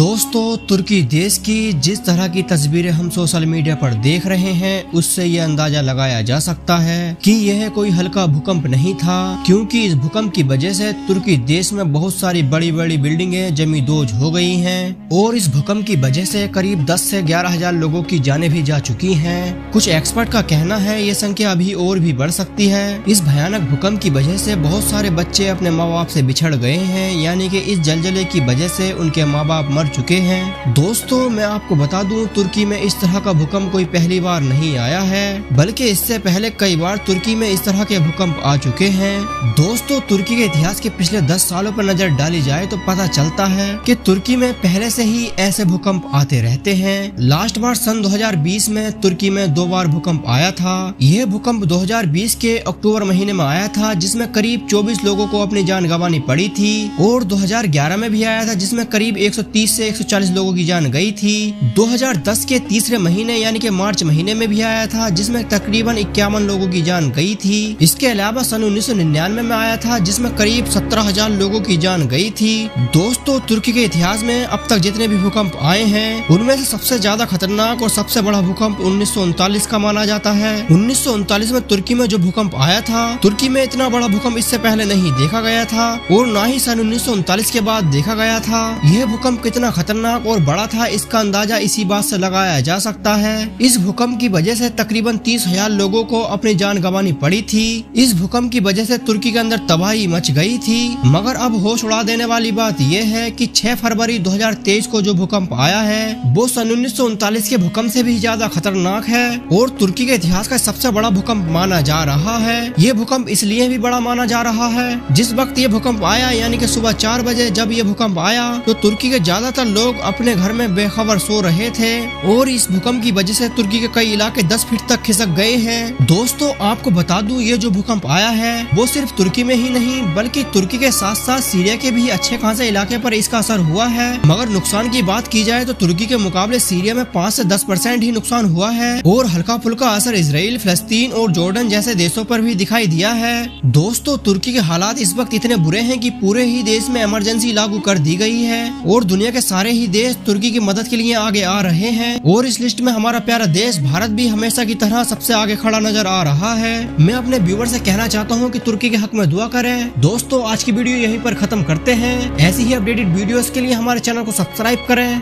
दोस्तों, तुर्की देश की जिस तरह की तस्वीरें हम सोशल मीडिया पर देख रहे हैं, उससे ये अंदाजा लगाया जा सकता है कि यह कोई हल्का भूकंप नहीं था, क्योंकि इस भूकंप की वजह से तुर्की देश में बहुत सारी बड़ी बड़ी बिल्डिंगें जमींदोज हो गई हैं और इस भूकंप की वजह से करीब 10 से 11 हजार लोगों की जानें भी जा चुकी हैं। कुछ एक्सपर्ट का कहना है ये संख्या अभी और भी बढ़ सकती है। इस भयानक भूकंप की वजह से बहुत सारे बच्चे अपने माँ बाप से बिछड़ गए हैं, यानी कि इस जलजले की वजह से उनके माँ बाप मर चुके हैं। दोस्तों, मैं आपको बता दूं, तुर्की में इस तरह का भूकंप कोई पहली बार नहीं आया है, बल्कि इससे पहले कई बार तुर्की में इस तरह के भूकंप आ चुके हैं। दोस्तों, तुर्की के इतिहास के पिछले 10 सालों पर नजर डाली जाए तो पता चलता है कि तुर्की में पहले से ही ऐसे भूकंप आते रहते हैं। लास्ट बार सन 2020 में तुर्की में 2 बार भूकंप आया था। यह भूकंप 2020 के अक्टूबर महीने में आया था, जिसमें करीब 24 लोगों को अपनी जान गंवानी पड़ी थी, और 2011 में भी आया था, जिसमें करीब 130 से 140 लोगों की जान गई थी। 2010 के तीसरे महीने यानी कि मार्च महीने में भी आया था, जिसमें तकरीबन 51 लोगों की जान गई थी। इसके अलावा सन 1999 में आया था, जिसमें करीब 17,000 लोगों की जान गई थी। दोस्तों, तुर्की के इतिहास में अब तक जितने भी भूकंप आए हैं, उनमें से सबसे ज्यादा खतरनाक और सबसे बड़ा भूकंप 1939 का माना जाता है। 1939 में तुर्की में जो भूकंप आया था, तुर्की में इतना बड़ा भूकंप इससे पहले नहीं देखा गया था और न ही सन 1939 के बाद देखा गया था। यह भूकंप कितना खतरनाक और बड़ा था, इसका अंदाजा इसी बात से लगाया जा सकता है। इस भूकंप की वजह से तकरीबन 30,000 लोगों को अपनी जान गंवानी पड़ी थी। इस भूकंप की वजह से तुर्की के अंदर तबाही मच गई थी। मगर अब होश उड़ा देने वाली बात यह है कि 6 फरवरी 2023 को जो भूकंप आया है, वो सन 1939 के भूकंप से भी ज्यादा खतरनाक है और तुर्की के इतिहास का सबसे बड़ा भूकंप माना जा रहा है। ये भूकंप इसलिए भी बड़ा माना जा रहा है, जिस वक्त ये भूकंप आया यानी कि सुबह 4 बजे जब ये भूकंप आया, तो तुर्की के ज्यादातर लोग अपने घर में बेखबर सो रहे थे और इस भूकंप की वजह से तुर्की के कई इलाके 10 फीट तक खिसक गए हैं। दोस्तों, आपको बता दूं, ये जो भूकंप आया है वो सिर्फ तुर्की में ही नहीं, बल्कि तुर्की के साथ साथ सीरिया के भी अच्छे खासे इलाके पर इसका असर हुआ है। मगर नुकसान की बात की जाए तो तुर्की के मुकाबले सीरिया में 5 से 10% ही नुकसान हुआ है और हल्का फुल्का असर इजराइल, फिलिस्तीन और जॉर्डन जैसे देशों पर भी दिखाई दिया है। दोस्तों, तुर्की के हालात इस वक्त इतने बुरे हैं कि पूरे ही देश में इमरजेंसी लागू कर दी गई है और दुनिया के सारे ही देश तुर्की की मदद के लिए आगे आ रहे हैं और इस लिस्ट में हमारा प्यारा देश भारत भी हमेशा की तरह सबसे आगे खड़ा नजर आ रहा है। मैं अपने व्यूवर से कहना चाहता हूं कि तुर्की के हक में दुआ करें। दोस्तों, आज की वीडियो यहीं पर खत्म करते हैं। ऐसी ही अपडेटेड वीडियोस के लिए हमारे चैनल को सब्सक्राइब करें।